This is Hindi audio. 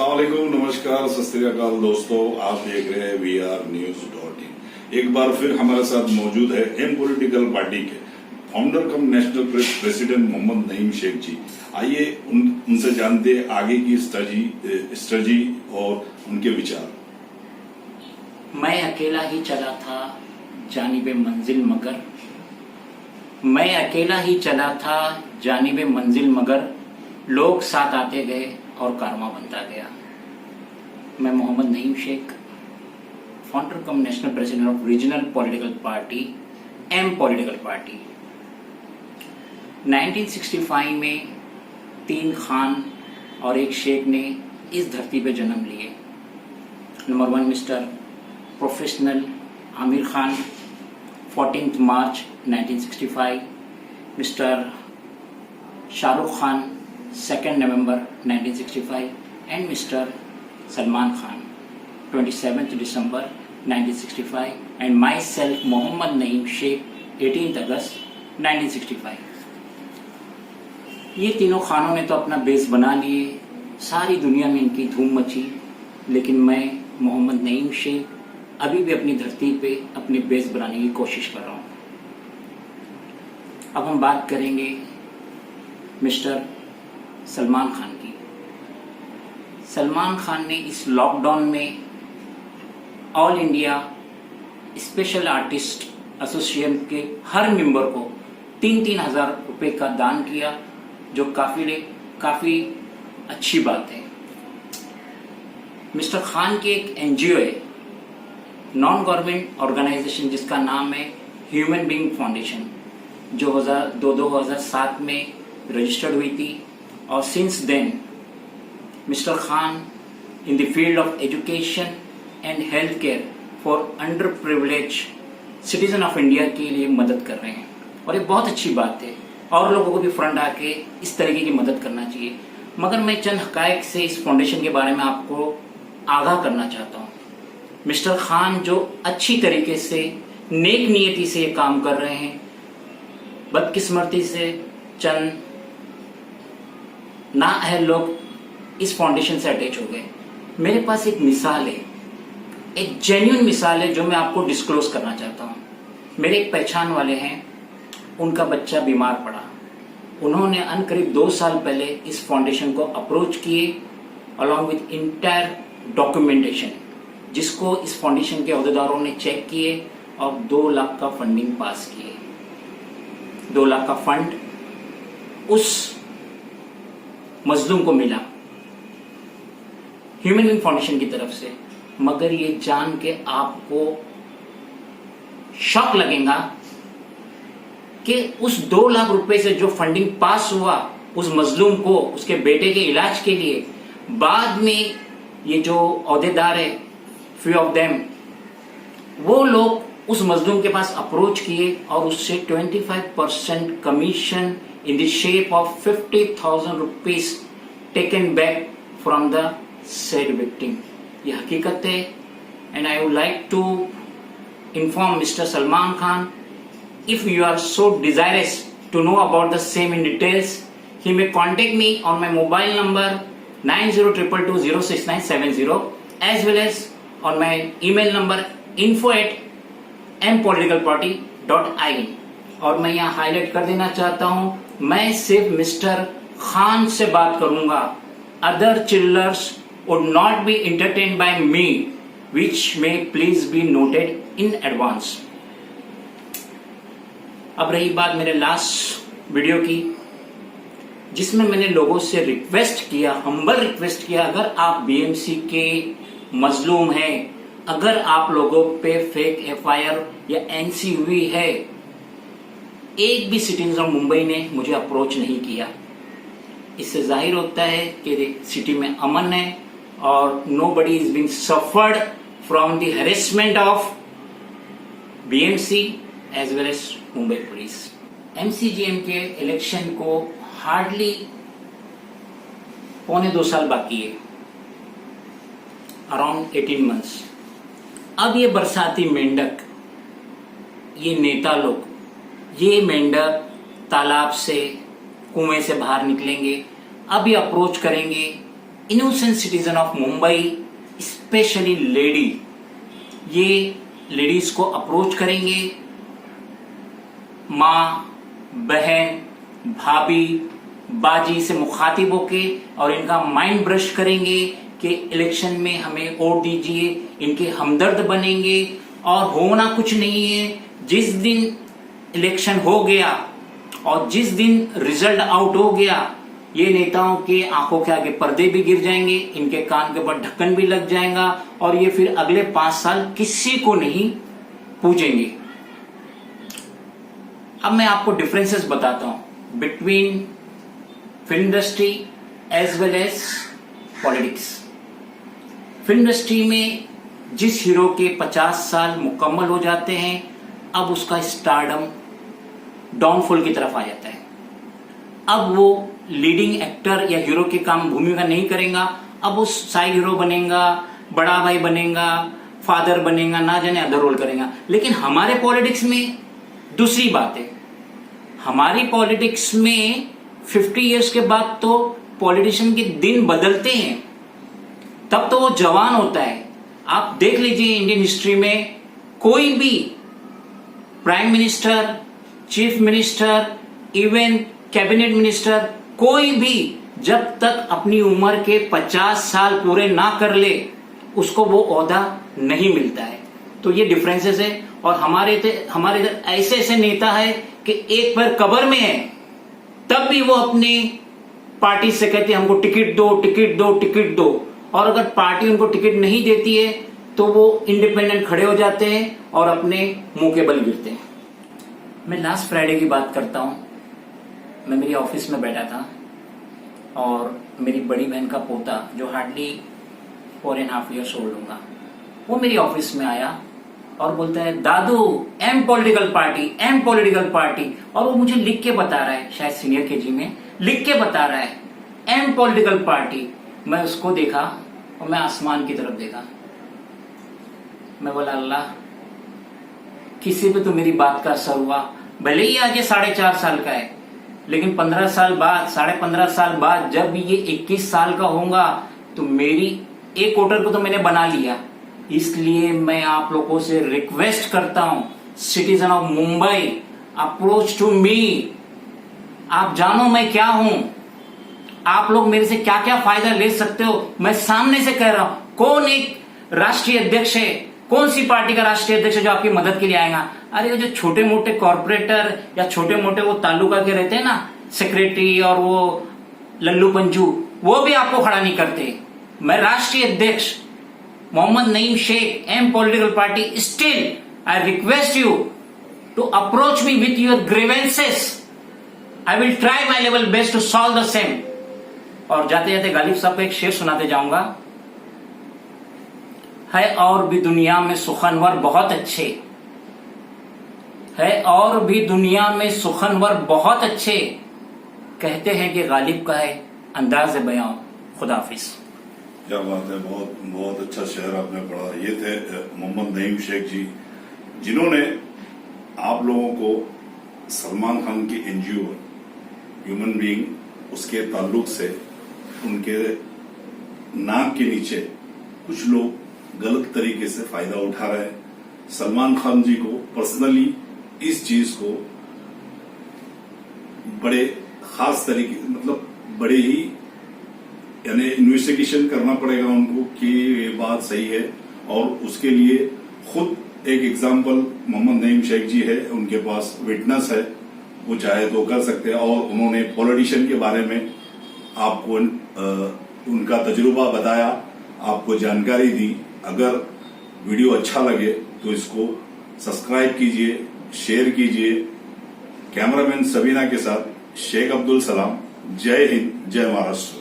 अस्सलाम वालेकुम, नमस्कार, सत श्री अकाल दोस्तों। आप देख रहे हैं VR-News.in। एक बार फिर हमारे साथ मौजूद है एम पॉलिटिकल पार्टी के founder cum national president Mohammad Naeem Sheikh जी। आइए उनसे जानते हैं आगे की स्ट्रेटजी और उनके विचार। मैं अकेला ही चला था जानिबे मंजिल मगर, मैं अकेला ही चला था जानिबे मंजिल मगर, लोग साथ आते गए और कारवां बनता गया। मैं Mohammad Naeem Shaikh, founder cum national president of regional political party M political party. 1965 में 3 खान और एक शेख ने इस धरती पे जन्म लिए। Number 1 mister professional Aamir Khan, 14 March 1965। Mister Shahrukh Khan, 2 नवंबर 1965, एंड मिस्टर सलमान खान, 27 दिसंबर 1965, and myself Mohammad Naeem Shaikh, 18 अगस्त 1965। ये तीनों खानों ने तो अपना बेस बना लिए, सारी दुनिया में इनकी धूम मची, लेकिन मैं मोहम्मद नईम शेख अभी भी अपनी धरती पे अपने बेस बनाने की कोशिश कर रहा हूँ। अब हम बात करेंगे मिस्टर सलमान खान की। सलमान खान ने इस लॉकडाउन में all India special artist association के हर मेंबर को 3-3 हज़ार रुपये का दान किया, जो काफ़ी अच्छी बात है। मिस्टर खान की एक NGO है, नॉन गवर्नमेंट ऑर्गेनाइजेशन, जिसका नाम है ह्यूमन बीइंग फाउंडेशन, जो 2007 में रजिस्टर्ड हुई थी। और since then mister Khan in the field of education and health care for under privileged citizen of India के लिए मदद कर रहे हैं, और ये बहुत अच्छी बात है। और लोगों को भी फ्रंट आके इस तरीके की मदद करना चाहिए। मगर मैं चंद हकायक से इस फाउंडेशन के बारे में आपको आगाह करना चाहता हूँ। मिस्टर खान जो अच्छी तरीके से नेक नियति से ये काम कर रहे हैं, बदकिस्मती से चंद नाअहल लोग इस फाउंडेशन से अटैच हो गए। मेरे पास एक मिसाल है, एक जेन्युइन मिसाल है, जो मैं आपको डिस्क्लोज करना चाहता हूँ। मेरे एक पहचान वाले हैं, उनका बच्चा बीमार पड़ा। उन्होंने अनकरीब 2 साल पहले इस फाउंडेशन को अप्रोच किए अलॉन्ग विद इंटायर डॉक्यूमेंटेशन, जिसको इस फाउंडेशन के अहदेदारों ने चेक किए और 2 लाख का फंडिंग पास किए। 2 लाख का फंड उस मजलूम को मिला ह्यूमन बीइंग फाउंडेशन की तरफ से। मगर ये जान के आपको शॉक लगेगा कि उस 2 लाख रुपए से जो फंडिंग पास हुआ उस मजलूम को उसके बेटे के इलाज के लिए, बाद में ये जो अहदेदार है, फ्यू ऑफ देम, वो लोग उस मजलूम के पास अप्रोच किए और उससे 25% commission in the shape of 50,000 rupees taken back from the said victim. ये हकीकत है, and I would like to inform Mr. Salman Khan, if you are so desirous to know about the same in details, he may contact me on my mobile number 9022206970, as well as on my email number info@mpoliticalparty.in। और मैं यहाँ हाईलाइट कर देना चाहता हूँ, मैं सिर्फ मिस्टर खान से बात करूंगा। Other chillers would not be entertained by me, which may please be noted in advance. अब रही बात मेरे लास्ट वीडियो की, जिसमें मैंने लोगों से रिक्वेस्ट किया, हम्बल रिक्वेस्ट किया, अगर आप BMC के मजलूम हैं, अगर आप लोगों पे फेक FIR या NC हुई है, एक भी सिटीजन ऑफ मुंबई ने मुझे अप्रोच नहीं किया। इससे जाहिर होता है कि सिटी में अमन है और nobody is being suffered from the harassment of BMC as well as Mumbai police. MCGM के इलेक्शन को हार्डली 1.25 साल बाकी है, अराउंड 18 मंथ्स। अब ये बरसाती मेंढक, ये नेता लोग, ये मेंढक तालाब से, कुएं से बाहर निकलेंगे, अब ये अप्रोच करेंगे innocent citizen of Mumbai, specially lady, ये लेडीज को अप्रोच करेंगे, माँ, बहन, भाभी, बाजी से मुखातिब होके और इनका माइंड ब्रश करेंगे कि इलेक्शन में हमें वोट दीजिए, इनके हमदर्द बनेंगे। और होना कुछ नहीं है, जिस दिन इलेक्शन हो गया और जिस दिन रिजल्ट आउट हो गया, ये नेताओं के आंखों के आगे पर्दे भी गिर जाएंगे, इनके कान के ऊपर ढक्कन भी लग जाएगा और ये फिर अगले 5 साल किसी को नहीं पूजेंगे। अब मैं आपको डिफरेंसेस बताता हूं between film industry as well as politics. Film industry में जिस हीरो के 50 साल मुकम्मल हो जाते हैं, अब उसका स्टारडम डाउनफॉल की तरफ आ जाता है। अब वो लीडिंग एक्टर या हीरो के काम भूमिका नहीं करेगा, अब वो साइड हीरो बनेगा, बड़ा भाई बनेगा, फादर बनेगा, ना जाने अदर रोल करेगा। लेकिन हमारे पॉलिटिक्स में दूसरी बात है। हमारी पॉलिटिक्स में 50 इयर्स के बाद तो पॉलिटिशियन के दिन बदलते हैं, तब तो वो जवान होता है। आप देख लीजिए इंडियन हिस्ट्री में कोई भी prime minister, chief minister, even cabinet minister, कोई भी जब तक अपनी उम्र के 50 साल पूरे ना कर ले, उसको वो ओहदा नहीं मिलता है। तो ये डिफरेंसेस है। और हमारे इधर ऐसे ऐसे नेता है कि एक बार कब्र में है तब भी वो अपने पार्टी से कहते हैं हमको टिकट दो, टिकट दो, टिकट दो। और अगर पार्टी उनको टिकट नहीं देती है तो वो इंडिपेंडेंट खड़े हो जाते हैं और अपने मुंह के बल गिरते हैं। मैं लास्ट फ्राइडे की बात करता हूं। मैं मेरी ऑफिस में बैठा था और मेरी बड़ी बहन का पोता, जो हार्डली 4.5 ईयर्स ओल्ड होगा, वो मेरी ऑफिस में आया और बोलता है दादू am political party, M political party. और वो मुझे लिख के बता रहा है, शायद सीनियर केजी में लिख के बता रहा है एम पॉलिटिकल पार्टी। मैं उसको देखा और मैं आसमान की तरफ देखा। मैं बोला अल्लाह, किसी पे तो मेरी बात का असर हुआ। भले ही आज ये 4.5 साल का है, लेकिन 15 साल बाद, 15.5 साल बाद जब ये 21 साल का होगा तो मेरी एक वोटर को तो मैंने बना लिया। इसलिए मैं आप लोगों से रिक्वेस्ट करता हूं, citizen of Mumbai, approach to me. आप जानो मैं क्या हूं, आप लोग मेरे से क्या क्या फायदा ले सकते हो। मैं सामने से कह रहा हूं, कौन एक राष्ट्रीय अध्यक्ष है, कौन सी पार्टी का राष्ट्रीय अध्यक्ष है जो आपकी मदद के लिए आएगा। अरे जो छोटे मोटे कॉर्पोरेटर या छोटे मोटे वो तालुका के रहते हैं ना, सेक्रेटरी और वो लल्लू पंजू, वो भी आपको खड़ा नहीं करते। मैं राष्ट्रीय अध्यक्ष Mohammad Naeem Shaikh, M political party, still I request you to approach me with your grievances. I will try my level best to solve the same. और जाते जाते गालिब साहब को एक शेर सुनाते जाऊंगा। है और भी दुनिया में सुखनवर बहुत अच्छे, है और भी दुनिया में सुखनवर बहुत अच्छे, कहते हैं कि गालिब का है अंदाज बयां। खुदाफिज। क्या बात है, बहुत बहुत अच्छा शेर आपने पढ़ा। ये थे मोहम्मद नईम शेख जी, जिन्होंने आप लोगों को सलमान खान की एनजीओ ह्यूमन बीइंग, उसके ताल्लुक से उनके नाक के नीचे कुछ लोग गलत तरीके से फायदा उठा रहे हैं। सलमान खान जी को पर्सनली इस चीज को बड़े खास तरीके, मतलब बड़े ही यानी इन्वेस्टिगेशन करना पड़ेगा उनको कि ये बात सही है। और उसके लिए खुद एक एग्जाम्पल मोहम्मद नईम शेख जी है, उनके पास विटनेस है, वो चाहे तो कर सकते हैं। और उन्होंने पॉलिटिशियन के बारे में आपको उनका तजुर्बा बताया, आपको जानकारी दी। अगर वीडियो अच्छा लगे तो इसको सब्सक्राइब कीजिए, शेयर कीजिए। कैमरामैन सबीना के साथ शेख अब्दुल सलाम। जय हिंद, जय महाराष्ट्र।